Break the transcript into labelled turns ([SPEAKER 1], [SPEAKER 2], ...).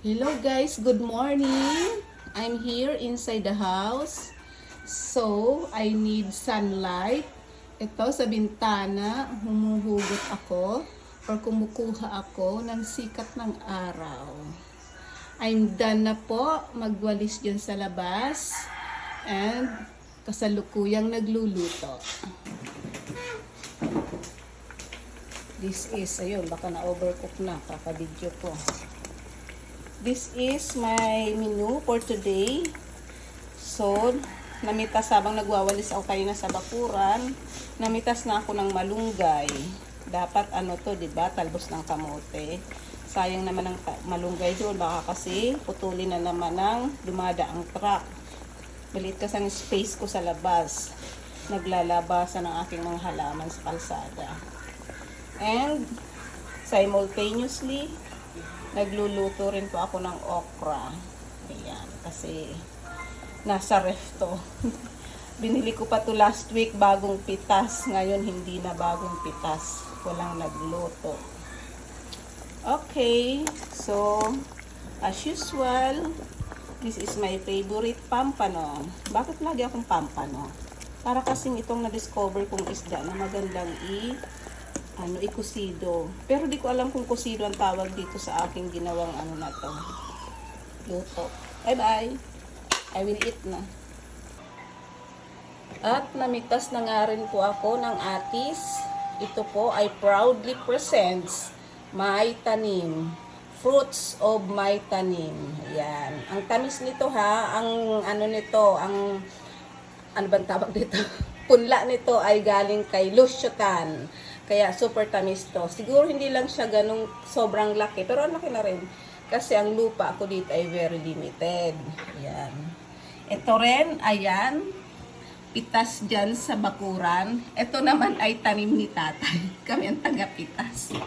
[SPEAKER 1] Hello guys, good morning. I'm here inside the house. So, I need sunlight. Ito sa bintana, humuhugot ako or kumukuha ako ng sikat ng araw. I'm done na po magwalis dyan sa labas and kasalukuyang nagluluto. This is, ayun, baka na-overcook na, kaka-video ko. This is my menu for today. So, namitas habang nagwawalis ako kayo na sa bakuran, namitas na ako ng malunggay. Dapat ano to, 'di ba? Talbos ng kamote. Sayang naman ang malunggay doon, baka kasi putulin na naman ng dumadaang truck. Maliit kasi ang space ko sa labas. Naglalabasan ang aking mga halaman sa kalsada. And simultaneously, nagluluto rin po ako ng okra. Ayan, kasi nasa ref to. Binili ko pa to last week, bagong pitas. Ngayon, hindi na bagong pitas. Walang nagluto. Okay, so, as usual, this is my favorite pampano. Bakit lagi akong pampano? Para kasing itong na-discover kong isda na magandang ikusido. Pero di ko alam kung kusido ang tawag dito sa aking ginawang na to. Luto. Bye-bye. I will eat na. At namitas na nga rin po ako ng atis. Ito po ay proudly presents my tanim. Fruits of my tanim. Ayan. Ang tamis nito ha, ang ano bang tawag dito? Punla nito ay galing kay Lusyotan. Kaya super tamis to. Siguro hindi lang siya ganung sobrang laki. Pero ang laki na rin. Kasi ang lupa ko dito ay very limited. Ayan. Ito rin, ayan. Pitas dyan sa bakuran. Ito naman ay tanim ni tatay. Kami ang taga-pitas.